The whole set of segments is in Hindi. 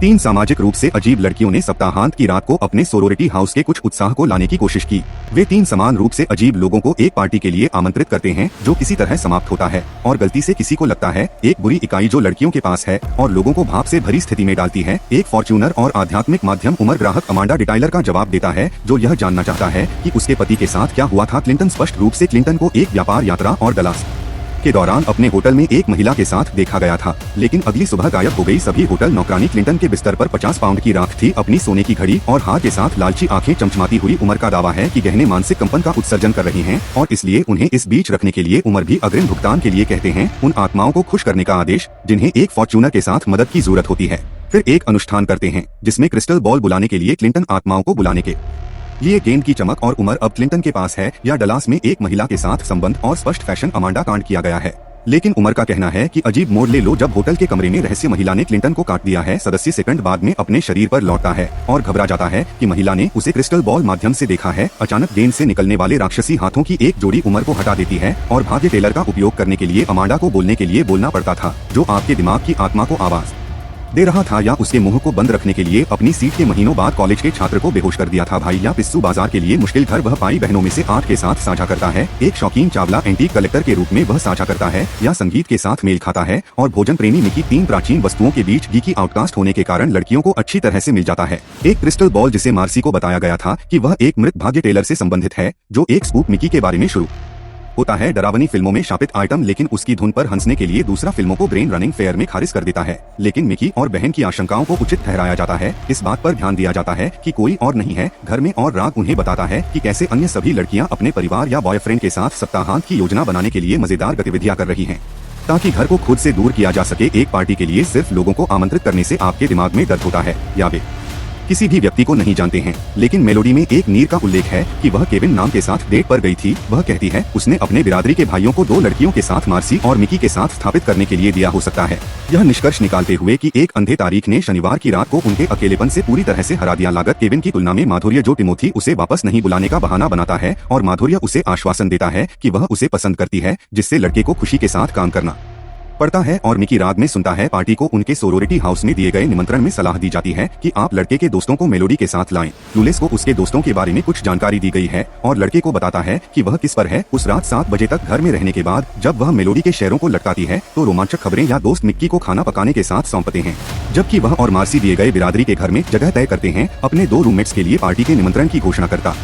तीन सामाजिक रूप से अजीब लड़कियों ने सप्ताहांत की रात को अपने सोरोरिटी हाउस के कुछ उत्साह को लाने की कोशिश की। वे तीन समान रूप से अजीब लोगों को एक पार्टी के लिए आमंत्रित करते हैं जो किसी तरह समाप्त होता है और गलती से किसी को लगता है एक बुरी इकाई जो लड़कियों के पास है और लोगों को भाप से भरी स्थिति में डालती है। एक फॉर्च्यूनर और आध्यात्मिक माध्यम उम्र ग्राहक अमांडा डिटाइलर का जवाब देता है जो यह जानना चाहता है कि उसके पति के साथ क्या हुआ था। क्लिंटन स्पष्ट रूप से क्लिंटन को एक व्यापार यात्रा और डलास के दौरान अपने होटल में एक महिला के साथ देखा गया था, लेकिन अगली सुबह गायब हो गई। सभी होटल नौकरानी क्लिंटन के बिस्तर पर 50 पाउंड की राख थी। अपनी सोने की घड़ी और हार के साथ लालची आंखें चमचमाती हुई उमर का दावा है कि गहने मानसिक कंपन का उत्सर्जन कर रही हैं और इसलिए उन्हें इस बीच रखने के लिए उमर भी अग्रिम भुगतान के लिए कहते हैं। उन आत्माओं को खुश करने का आदेश जिन्हें एक फॉर्च्यूनर के साथ मदद की जरूरत होती है फिर एक अनुष्ठान करते हैं जिसमें क्रिस्टल बॉल बुलाने के लिए क्लिंटन आत्माओं को बुलाने के लिए गेंद की चमक और उमर अब क्लिंटन के पास है या डलास में एक महिला के साथ संबंध और स्पष्ट फैशन अमांडा कांड किया गया है। लेकिन उमर का कहना है कि अजीब मोड़ ले लो जब होटल के कमरे में रहस्य महिला ने क्लिंटन को काट दिया है। सदस्य सेकंड बाद में अपने शरीर पर लौटता है और घबरा जाता है कि महिला ने उसे क्रिस्टल बॉल माध्यम से देखा है। अचानक गेंद से निकलने वाले राक्षसी हाथों की एक जोड़ी उमर को हटा देती है और भाग्य टेलर का उपयोग करने के लिए अमांडा को बोलने के लिए बोलना पड़ता था जो आपके दिमाग की आत्मा को आवाज दे रहा था या उसके मुंह को बंद रखने के लिए अपनी सीट के महीनों बाद कॉलेज के छात्र को बेहोश कर दिया था। भाई या पिस्सू बाजार के लिए मुश्किल घर वह पाई बहनों में से 8 के साथ साझा करता है। एक शौकीन चावला एंटीक कलेक्टर के रूप में वह साझा करता है या संगीत के साथ मेल खाता है और भोजन प्रेमी मिकी 3 प्राचीन वस्तुओं के बीच गीकी आउटकास्ट होने के कारण लड़कियों को अच्छी तरह से मिल जाता है। एक क्रिस्टल बॉल जिसे मार्सी को बताया गया था कि वह एक मृत भाग्य टेलर से संबंधित है जो एक स्पूक मिकी के बारे में शुरू होता है डरावनी फिल्मों में शापित आइटम, लेकिन उसकी धुन पर हंसने के लिए दूसरा फिल्मों को ब्रेन रनिंग फेयर में खारिज कर देता है। लेकिन मिकी और बहन की आशंकाओं को उचित ठहराया जाता है। इस बात पर ध्यान दिया जाता है कि कोई और नहीं है घर में और राग उन्हें बताता है कि कैसे अन्य सभी लड़कियां अपने परिवार या बॉयफ्रेंड के साथ सप्ताहांत की योजना बनाने के लिए मजेदार गतिविधियां कर रही हैं ताकि घर को खुद से दूर किया जा सके। एक पार्टी के लिए सिर्फ लोगों को आमंत्रित करने से आपके दिमाग में दर्द होता है या वे किसी भी व्यक्ति को नहीं जानते हैं। लेकिन मेलोडी में एक नीर का उल्लेख है कि वह केविन नाम के साथ डेट पर गई थी। वह कहती है उसने अपने बिरादरी के भाइयों को 2 लड़कियों के साथ मार्सी और मिकी के साथ स्थापित करने के लिए दिया हो सकता है। यह निष्कर्ष निकालते हुए कि एक अंधे तारीख ने शनिवार की रात को उनके अकेलेपन से पूरी तरह से हरा दिया। लागत केविन की तुलना में माधुर्य जो टिमोथी उसे वापस नहीं बुलाने का बहाना बनाता है और माधुर्य उसे आश्वासन देता है कि वह उसे पसंद करती है जिससे लड़के को खुशी के साथ काम करना पड़ता है और मिकी राग में सुनता है। पार्टी को उनके सोरोरिटी हाउस में दिए गए निमंत्रण में सलाह दी जाती है कि आप लड़के के दोस्तों को मेलोडी के साथ लाएं। लुलेस को उसके दोस्तों के बारे में कुछ जानकारी दी गई है और लड़के को बताता है कि वह किस पर है। उस रात 7 बजे तक घर में रहने के बाद जब वह मेलोडी के शेयरों को लटकाती है तो रोमांचक खबरें या दोस्त मिक्की को खाना पकाने के साथ सौंपते हैं, जबकि वह और मार्सी दिए गए बिरादरी के घर में जगह तय करते हैं। अपने 2 रूममेट्स के लिए पार्टी के निमंत्रण की घोषणा करता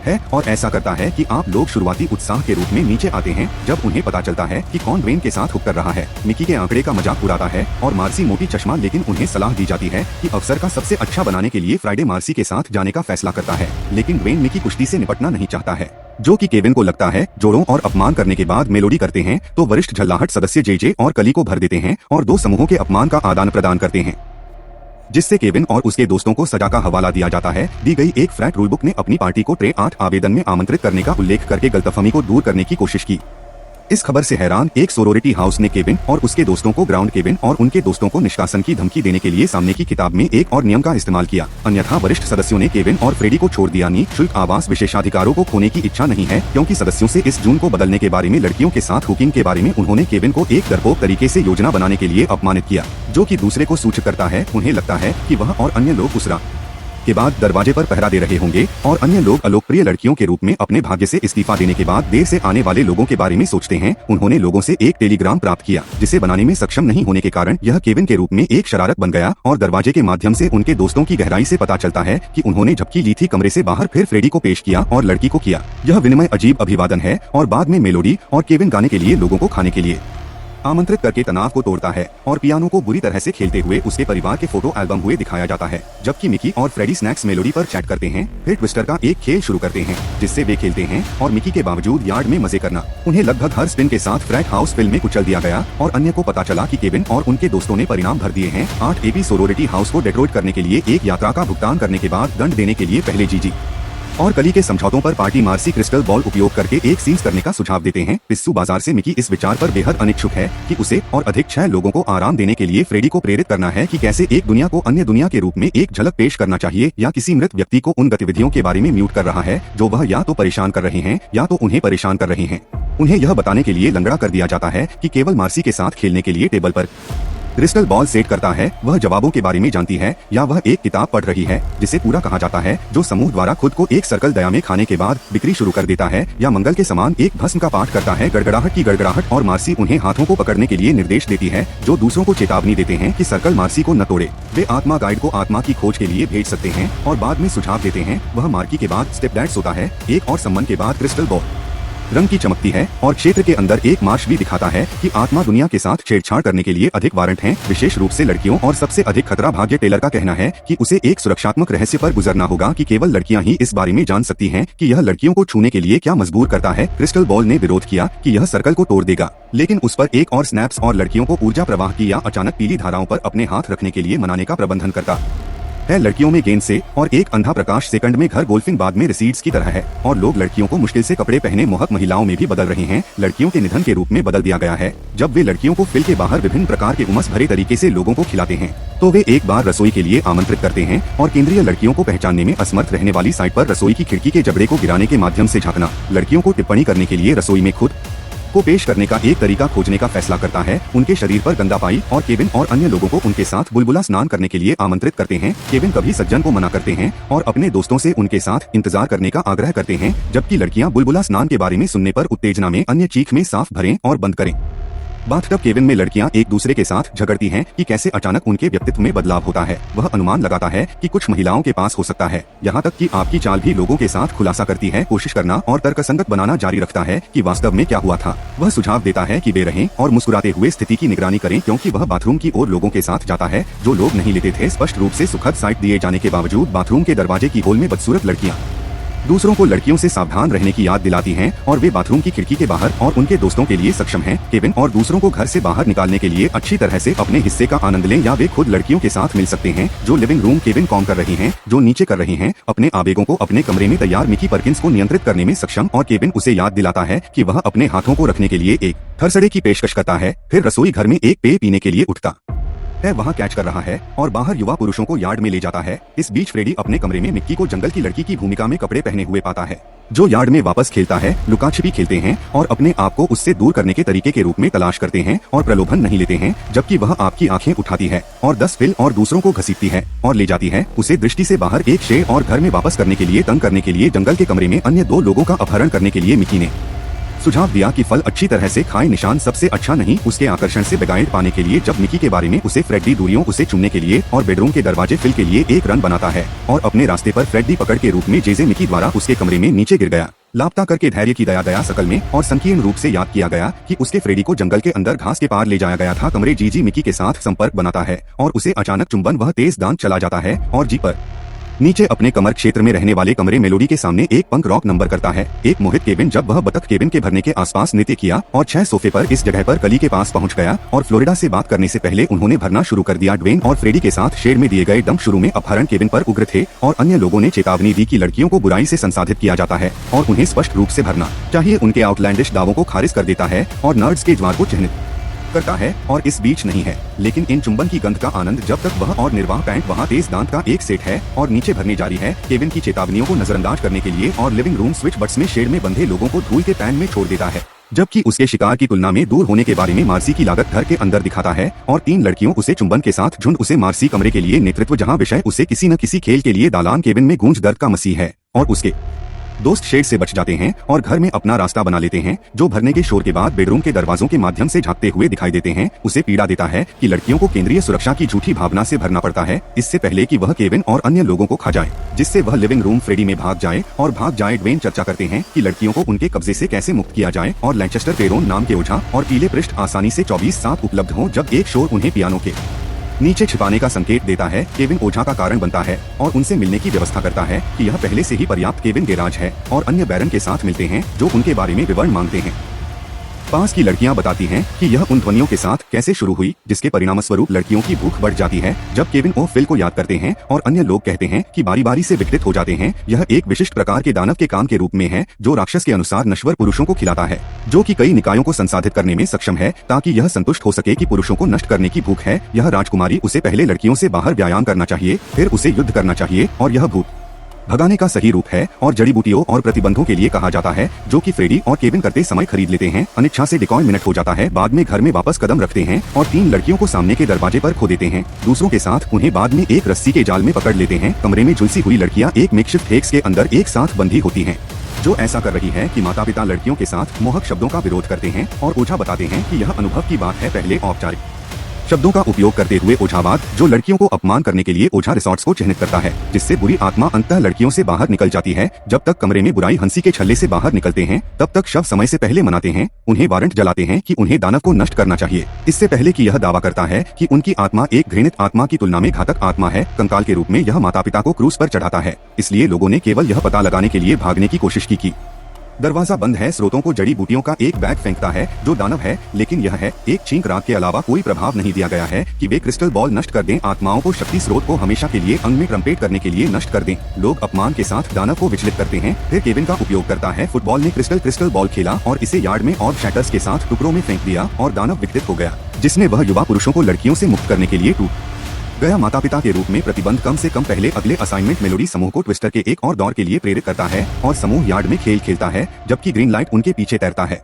है और ऐसा करता है कि आप लोग शुरुआती उत्साह के रूप में नीचे आते हैं जब उन्हें पता चलता है कि कौन ब्रेन के साथ हुक कर रहा है। मिकी के आंकड़े का मजाक उड़ाता है और मार्सी मोटी चश्मा, लेकिन उन्हें सलाह दी जाती है कि अवसर का सबसे अच्छा बनाने के लिए फ्राइडे मार्सी के साथ जाने का फैसला करता है। लेकिन ब्रेन मिकी कुश्ती से निपटना नहीं चाहता है जो कि केविन को लगता है। जोड़ों और अपमान करने के बाद मेलोडी करते हैं तो वरिष्ठ झल्लाहट सदस्य जेजे और कली को भर देते हैं और 2 समूहों के अपमान का आदान प्रदान करते हैं जिससे केविन और उसके दोस्तों को सजा का हवाला दिया जाता है। दी गई एक फ्रैट रूलबुक ने अपनी पार्टी को ट्रे 8 आवेदन में आमंत्रित करने का उल्लेख करके गलतफहमी को दूर करने की कोशिश की। इस खबर से हैरान एक सोरोरिटी हाउस ने केविन और उसके दोस्तों को ग्राउंड केविन और उनके दोस्तों को निष्कासन की धमकी देने के लिए सामने की किताब में एक और नियम का इस्तेमाल किया, अन्यथा वरिष्ठ सदस्यों ने केविन और फ्रेडी को छोड़ दिया। निःशुल्क आवास विशेषाधिकारों को खोने की इच्छा नहीं है क्योंकि सदस्यों से इस जून को बदलने के बारे में लड़कियों के साथ हुकिंग के बारे में उन्होंने केविन को एक डरपोक तरीके से योजना बनाने के लिए अपमानित किया जो कि दूसरे को सूचित करता है। उन्हें लगता है कि वह और अन्य लोग उस रात के बाद दरवाजे पर पहरा दे रहे होंगे और अन्य लोग अलोकप्रिय लड़कियों के रूप में अपने भाग्य से इस्तीफा देने के बाद देर से आने वाले लोगों के बारे में सोचते हैं। उन्होंने लोगों से एक टेलीग्राम प्राप्त किया जिसे बनाने में सक्षम नहीं होने के कारण यह केविन के रूप में एक शरारत बन गया और दरवाजे के माध्यम से उनके दोस्तों की गहराई से पता चलता है कि उन्होंने झपकी ली थी कमरे से बाहर, फिर फ्रेडी को पेश किया और लड़की को किया। यह विनिमय अजीब अभिवादन है और बाद में मेलोडी और केविन गाने के लिए लोगों को खाने के लिए आमंत्रित करके तनाव को तोड़ता है और पियानो को बुरी तरह से खेलते हुए उसके परिवार के फोटो एल्बम हुए दिखाया जाता है, जबकि मिकी और फ्रेडी स्नैक्स मेलोडी पर चैट करते हैं। फिर ट्विस्टर का एक खेल शुरू करते हैं जिससे वे खेलते हैं और मिकी के बावजूद यार्ड में मजे करना उन्हें लगभग हर स्पिन के साथ फ्रैट हाउस फिल्म में कुचल दिया गया और अन्य को पता चला कि केविन और उनके दोस्तों ने परिणाम भर दिए हैं। 8 एपी सोरोरिटी हाउस को डेट्रॉइट करने के लिए एक यात्रा का भुगतान करने के बाद दंड देने के लिए पहले जीजी और कली के समझौतों पर पार्टी मार्सी क्रिस्टल बॉल उपयोग करके एक सीन्स करने का सुझाव देते हैं। पिस्सू बाजार से मिकी इस विचार पर बेहद अनिच्छुक है कि उसे और अधिक 6 लोगों को आराम देने के लिए फ्रेडी को प्रेरित करना है कि कैसे एक दुनिया को अन्य दुनिया के रूप में एक झलक पेश करना चाहिए या किसी मृत व्यक्ति को उन गतिविधियों के बारे में म्यूट कर रहा है जो वह या तो परेशान कर रहे हैं या तो उन्हें परेशान कर रहे हैं। उन्हें यह बताने के लिए लंगड़ा कर दिया जाता है कि केवल मार्सी के साथ खेलने के लिए टेबल पर क्रिस्टल बॉल सेट करता है वह जवाबों के बारे में जानती है या वह एक किताब पढ़ रही है जिसे पूरा कहा जाता है, जो समूह द्वारा खुद को एक सर्कल दया में खाने के बाद बिक्री शुरू कर देता है, या मंगल के समान एक भस्म का पाठ करता है। गड़गड़ाहट की गड़गड़ाहट और मार्सी उन्हें हाथों को पकड़ने के लिए निर्देश देती है, जो दूसरों को चेतावनी देते हैं कि सर्कल मार्सी को न तोड़े। वे आत्मा गाइड को आत्मा की खोज के लिए भेज सकते हैं और बाद में सुझाव देते हैं। वह मार्की के बाद स्टेप डैड सोता है, एक और सम्मन के बाद क्रिस्टल बॉल रंग की चमकती है और क्षेत्र के अंदर एक मार्श भी दिखाता है कि आत्मा दुनिया के साथ छेड़छाड़ करने के लिए अधिक वारंट हैं, विशेष रूप से लड़कियों, और सबसे अधिक खतरा भाग्य टेलर का कहना है कि उसे एक सुरक्षात्मक रहस्य पर गुजरना होगा कि केवल लड़कियां ही इस बारे में जान सकती हैं कि यह लड़कियों को छूने के लिए क्या मजबूर करता है। क्रिस्टल बॉल ने विरोध किया कि यह सर्कल को तोड़ देगा, लेकिन उस पर एक और स्नैप्स और लड़कियों को ऊर्जा प्रवाह की या अचानक पीली धाराओं पर अपने हाथ रखने के लिए मनाने का प्रबंधन करता है। लड़कियों में गेंद से और एक अंधा प्रकाश सेकंड में घर गोल्फिंग बाद में रिसीड्स की तरह है, और लोग लड़कियों को मुश्किल से कपड़े पहने मोहक महिलाओं में भी बदल रहे हैं। लड़कियों के निधन के रूप में बदल दिया गया है। जब वे लड़कियों को फिल के बाहर विभिन्न प्रकार के उमस भरे तरीके से लोगों को खिलाते हैं, तो वे एक बार रसोई के लिए आमंत्रित करते हैं और केंद्रीय लड़कियों को पहचानने में असमर्थ रहने वाली साइट पर रसोई की खिड़की के जबड़े को गिराने के माध्यम से झांकना, लड़कियों को टिप्पणी करने के लिए रसोई में खुद को पेश करने का एक तरीका खोजने का फैसला करता है। उनके शरीर पर गंदा पाई और केविन और अन्य लोगों को उनके साथ बुलबुला स्नान करने के लिए आमंत्रित करते हैं। केविन कभी सज्जन को मना करते हैं और अपने दोस्तों से उनके साथ इंतजार करने का आग्रह करते हैं, जबकि लड़कियां बुलबुला स्नान के बारे में सुनने पर उत्तेजना में अन्य चीख में साफ भरें और बंद करें। बाथटब केविन में लड़कियां एक दूसरे के साथ झगड़ती हैं कि कैसे अचानक उनके व्यक्तित्व में बदलाव होता है। वह अनुमान लगाता है कि कुछ महिलाओं के पास हो सकता है, यहाँ तक कि आपकी चाल भी लोगों के साथ खुलासा करती है, कोशिश करना और तर्कसंगत बनाना जारी रखता है कि वास्तव में क्या हुआ था। वह सुझाव देता है कि वे रहें और मुस्कुराते हुए स्थिति की निगरानी करें, क्योंकि वह बाथरूम की ओर लोगों के साथ जाता है जो लोग नहीं लेते थे। स्पष्ट रूप से सुखद साइट दिए जाने के बावजूद बाथरूम के दरवाजे की होल में बदसूरत लड़कियां दूसरों को लड़कियों से सावधान रहने की याद दिलाती हैं और वे बाथरूम की खिड़की के बाहर और उनके दोस्तों के लिए सक्षम हैं। केविन और दूसरों को घर से बाहर निकालने के लिए अच्छी तरह से अपने हिस्से का आनंद लें, या वे खुद लड़कियों के साथ मिल सकते हैं जो लिविंग रूम केविन कॉम कर रही हैं, जो नीचे कर रही हैं, अपने आवेगों को अपने कमरे में तैयार मिकी परकिंस को नियंत्रित करने में सक्षम, और केविन उसे याद दिलाता है कि वह अपने हाथों को रखने के लिए एक थरसड़े की पेशकश करता है, फिर रसोई घर में एक पेय पीने के लिए उठता है, वहाँ कैच कर रहा है और बाहर युवा पुरुषों को यार्ड में ले जाता है। इस बीच फ्रेडी अपने कमरे में मिक्की को जंगल की लड़की की भूमिका में कपड़े पहने हुए पाता है, जो यार्ड में वापस खेलता है। लुका छिपी खेलते हैं और अपने आप को उससे दूर करने के तरीके के रूप में तलाश करते हैं और प्रलोभन नहीं लेते हैं, जबकि वह आपकी आंखें उठाती है और 10 फिल और दूसरों को घसीटती है और ले जाती है उसे दृष्टि से बाहर एक शेर और घर में वापस करने के लिए तंग करने के लिए जंगल के कमरे में अन्य 2 लोगों का अपहरण करने के लिए मिकी ने सुझाव दिया कि फल अच्छी तरह से खाए निशान सबसे अच्छा नहीं। उसके आकर्षण से बेगाइड पाने के लिए जब मिकी के बारे में उसे फ्रेडी दूरियों उसे चुनने के लिए और बेडरूम के दरवाजे फिल के लिए एक रन बनाता है और अपने रास्ते पर फ्रेडी पकड़ के रूप में जेजे मिकी द्वारा उसके कमरे में नीचे गिर गया, लापता करके धैर्य की दया सकल में और संकीर्ण रूप से याद किया गया कि उसके फ्रेडी को जंगल के अंदर घास के पार ले जाया गया था। कमरे जीजी मिकी के साथ संपर्क बनाता है और उसे अचानक चुंबन, वह तेज दांत चला जाता है और जी पर नीचे अपने कमर क्षेत्र में रहने वाले कमरे मेलोडी के सामने एक पंक रॉक नंबर करता है। एक मोहित केविन जब वह बतख केविन के भरने के आसपास नृत्य किया और 6 सोफे पर इस जगह पर कली के पास पहुंच गया और फ्लोरिडा से बात करने से पहले उन्होंने भरना शुरू कर दिया। ड्वेन और फ्रेडी के साथ शेड में दिए गए डंप शुरू में अपहरण केविन पर उग्र थे और अन्य लोगों ने चेतावनी दी कि लड़कियों को बुराई से संसाधित किया जाता है और उन्हें स्पष्ट रूप से भरना चाहिए। उनके आउटलैंडिश दावों को खारिज कर देता है और नर्ड्स के ज्वार को चिन्हित करता है और इस बीच नहीं है, लेकिन इन चुंबन की गंध का आनंद जब तक वह और निर्वाह पैंट वहाँ तेज दांत का एक सेट है और नीचे भरने जारी है। केविन की चेतावनियों को नजरअंदाज करने के लिए और लिविंग रूम स्विच बट्स में शेड में बंधे लोगों को धूल के पैन में छोड़ देता है, जबकि उसके शिकार की तुलना में दूर होने के बारे में मार्सी की लागत घर के अंदर दिखाता है और 3 लड़कियों उसे चुंबन के साथ झुंड उसे मार्सी कमरे के लिए नेतृत्व, जहाँ विषय उसे किसी न किसी खेल के लिए दालान केविन में गूंज दर्द का मसीह है और उसके दोस्त शेड से बच जाते हैं और घर में अपना रास्ता बना लेते हैं, जो भरने के शोर के बाद बेडरूम के दरवाजों के माध्यम से झांकते हुए दिखाई देते हैं। उसे पीड़ा देता है कि लड़कियों को केंद्रीय सुरक्षा की झूठी भावना से भरना पड़ता है इससे पहले कि वह केविन और अन्य लोगों को खा जाए, जिससे वह लिविंग रूम फ्रेडी में भाग जाए। ड्वेन चर्चा करते हैं कि लड़कियों को उनके कब्जे से कैसे मुक्त किया जाए और लैंचेस्टर पेरोन नाम के ओझा और पीले पृष्ठ आसानी से 24/7 उपलब्ध हों। जब एक शोर उन्हें पियानो के नीचे छिपाने का संकेत देता है, केविन ओझा का कारण बनता है और उनसे मिलने की व्यवस्था करता है कि यह पहले से ही पर्याप्त। केविन गैराज है और अन्य बैरन के साथ मिलते हैं जो उनके बारे में विवरण मांगते हैं। पास की लड़कियां बताती हैं कि यह उन ध्वनियों के साथ कैसे शुरू हुई, जिसके परिणामस्वरूप लड़कियों की भूख बढ़ जाती है। जब केविन ओ फिल को याद करते हैं और अन्य लोग कहते हैं कि बारी बारी से विघटित हो जाते हैं, यह एक विशिष्ट प्रकार के दानव के काम के रूप में है जो राक्षस के अनुसार नश्वर पुरुषों को खिलाता है, जो कि कई निकायों को संसाधित करने में सक्षम है ताकि यह संतुष्ट हो सके कि पुरुषों को नष्ट करने की भूख है। यह राजकुमारी उसे पहले लड़कियों से बाहर व्यायाम करना चाहिए, फिर उसे युद्ध करना चाहिए और यह भूत भगाने का सही रूप है और जड़ी बूटियों और प्रतिबंधों के लिए कहा जाता है, जो कि फ्रेडी और केविन करते समय खरीद लेते हैं। अनिच्छा से डिकॉय मिनट हो जाता है, बाद में घर में वापस कदम रखते हैं और 3 लड़कियों को सामने के दरवाजे पर खो देते हैं। दूसरों के साथ उन्हें बाद में एक रस्सी के जाल में पकड़ लेते हैं। कमरे में झुलसी हुई लड़कियां एक मेकशिफ्ट हेक्स के अंदर एक साथ बंधी होती हैं, जो ऐसा कर रही है कि माता पिता लड़कियों के साथ मोहक शब्दों का विरोध करते हैं और ओझा बताते हैं कि यह अनुभव की बात है। पहले औपचारिक शब्दों का उपयोग करते हुए ओझावाद, जो लड़कियों को अपमान करने के लिए ओझा रिसॉर्ट्स को चिन्हित करता है, जिससे बुरी आत्मा अंततः लड़कियों से बाहर निकल जाती है। जब तक कमरे में बुराई हंसी के छल्ले से बाहर निकलते हैं, तब तक शव समय से पहले मनाते हैं। उन्हें वारंट जलाते हैं कि उन्हें दानव को नष्ट करना चाहिए, इससे पहले कि यह दावा करता है कि उनकी आत्मा एक घृणित आत्मा की तुलना में घातक आत्मा है। कंकाल के रूप में यह माता पिता को क्रूस पर चढ़ाता है, इसलिए लोगों ने केवल यह पता लगाने के लिए भागने की कोशिश की। दरवाजा बंद है। स्रोतों को जड़ी बूटियों का एक बैग फेंकता है जो दानव है, लेकिन यह है एक छींक रात के अलावा कोई प्रभाव नहीं दिया गया है कि वे क्रिस्टल बॉल नष्ट कर दें। आत्माओं को शक्ति स्रोत को हमेशा के लिए अंग में क्रम्पेट करने के लिए नष्ट कर दें। लोग अपमान के साथ दानव को विचलित करते हैं। फिर केविन का उपयोग करता है। फुटबॉल ने क्रिस्टल बॉल खेला और इसे यार्ड में और शैटर्स के साथ टुकड़ों में फेंक दिया और दानव विकसित हो गया, जिसमें वह युवा पुरुषों को लड़कियों से मुक्त करने के लिए टूट गया। माता पिता के रूप में प्रतिबंध कम से कम पहले अगले असाइनमेंट मेलोडी समूह को ट्विस्टर के एक और दौर के लिए प्रेरित करता है और समूह यार्ड में खेल खेलता है, जबकि ग्रीन लाइट उनके पीछे तैरता है।